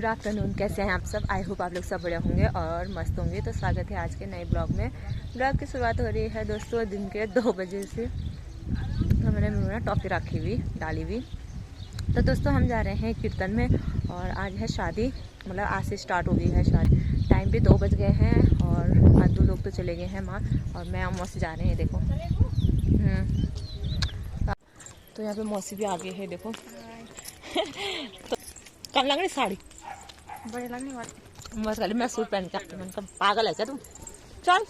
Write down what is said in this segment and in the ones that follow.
Good afternoon. कैसे हैं आप सब? आई होप आप लोग सब बढ़िया होंगे और मस्त होंगे। तो स्वागत है आज के नए ब्लॉग में। ब्लॉग की शुरुआत हो रही है दोस्तों दिन के 2 बजे से। तो मैंने मुँह में टॉफ़ी रखी हुई डाली हुई। तो दोस्तों हम जा रहे हैं कीर्तन में और आज है शादी, मतलब आज से स्टार्ट हो गई है शादी। टाइम भी 2 बज गए हैं और आधू लोग तो चले गए हैं माँ और मैं और मौसी जा रहे हैं। देखो तो यहाँ पे मौसी भी आगे है देखो। तो कम लग रही साड़ी बड़े लगने वाले बस खाली मैं सूट पहन के आती हूँ। पागल है क्या तुम? चल।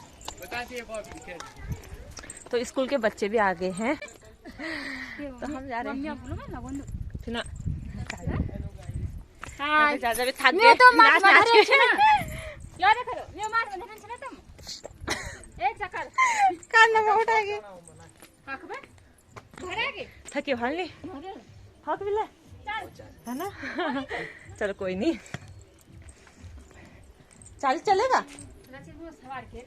तो स्कूल के बच्चे भी आ गए हैं तो हम जा रहे हैं ना। हां ज्यादा भी थक गए तो नाच नाच के यार करो मैं मार बंधन छना तुम एक चक्कर कान में उठा के हक में भरेगी थके हाल नहीं हक भी ले है ना। चलो कोई नहीं, चल चलेगा। सवार के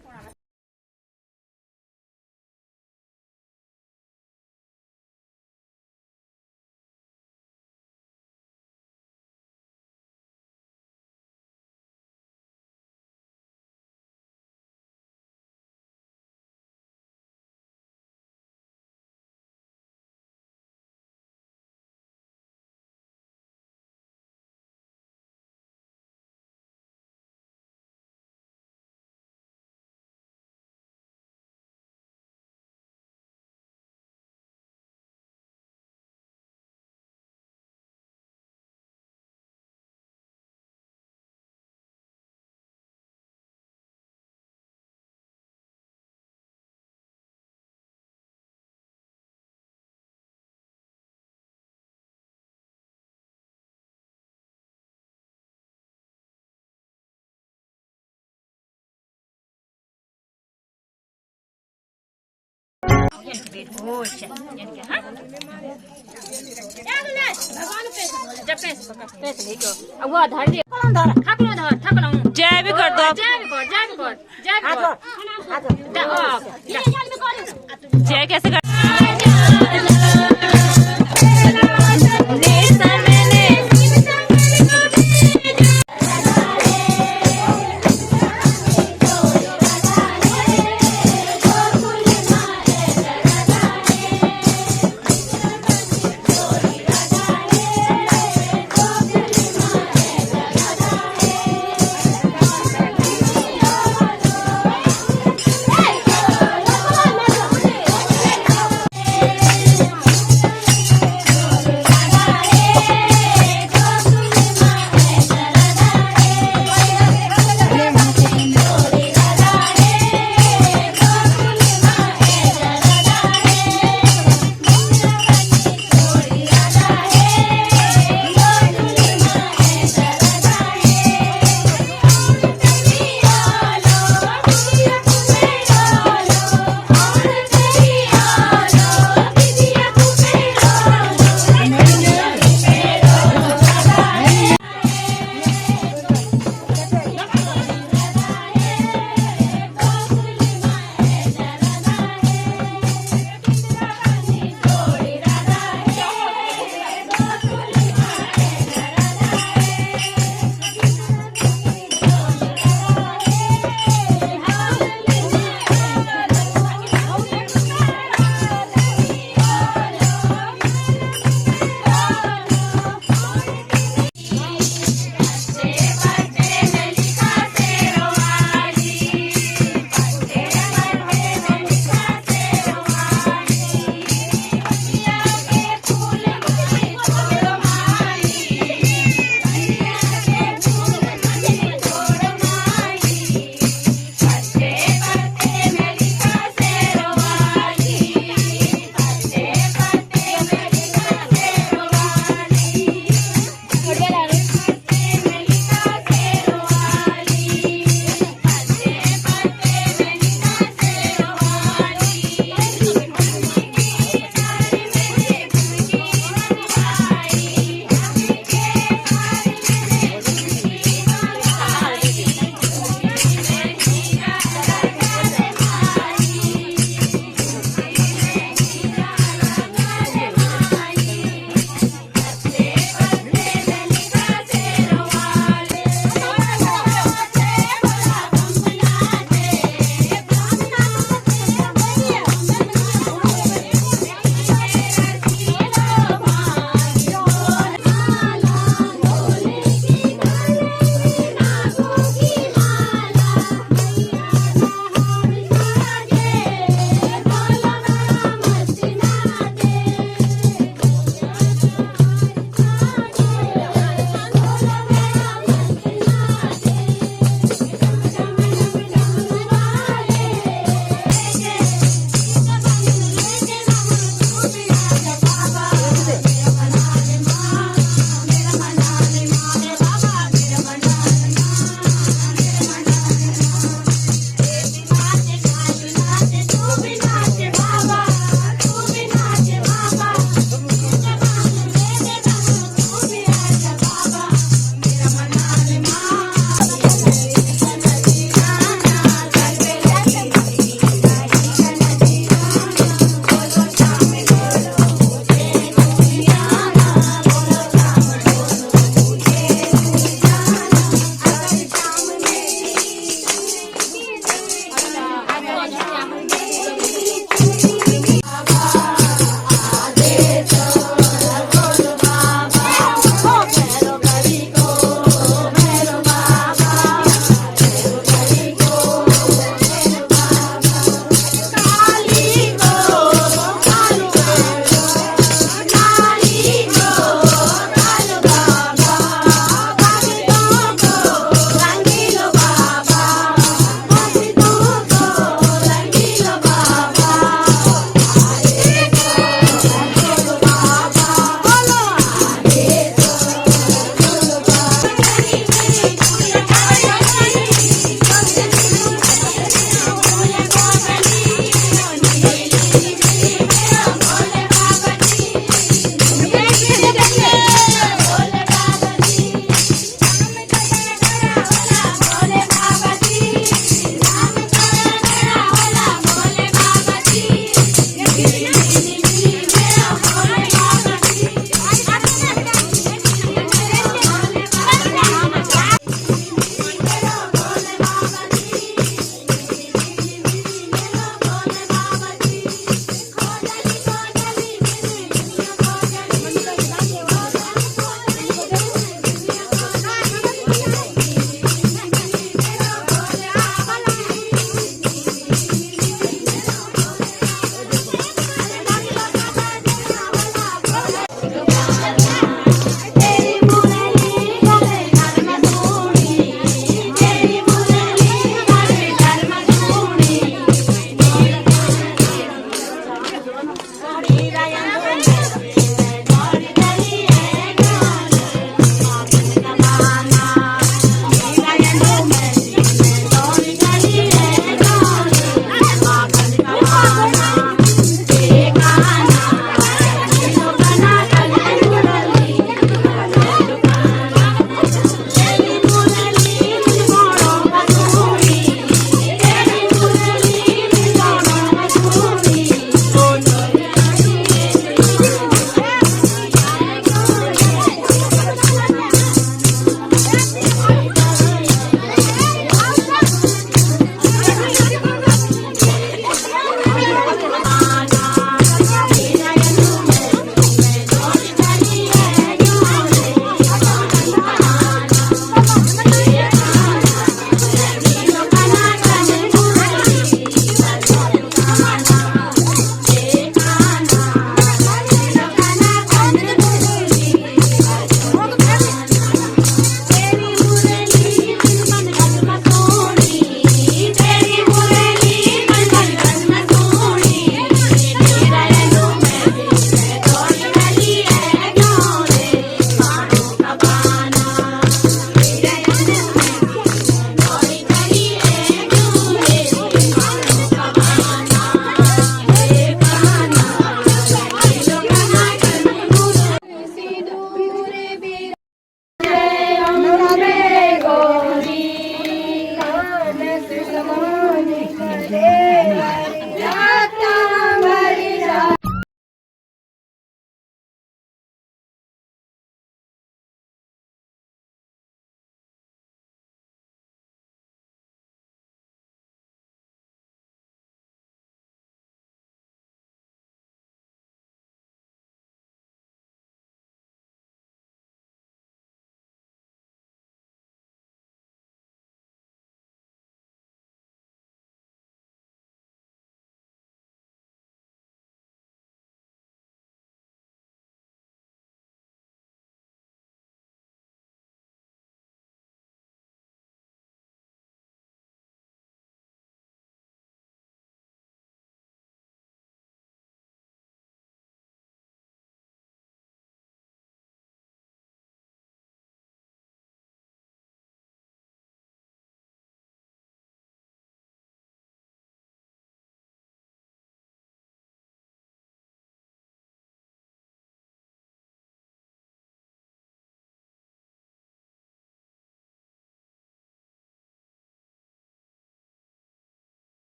जय भी कर दो, जय कैसे कर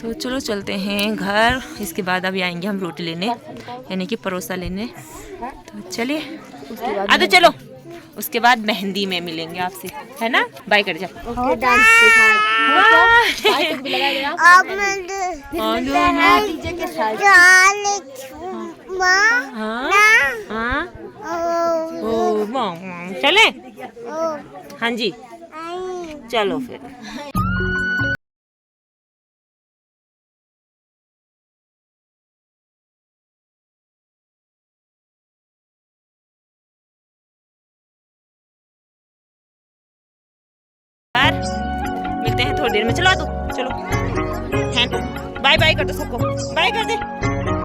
तो चलो चलते हैं घर। इसके बाद अभी आएंगे हम रोटी लेने, यानी कि परोसा लेने। तो चलिए आ तो चलो, उसके बाद मेहंदी में मिलेंगे आपसे, है ना। बाय कर जा। चले, हाँ जी चलो फिर। मिलते हैं थोड़ी देर में। चलो आ दो, चलो। बाय बाय कर दो सबको, बाय कर दे।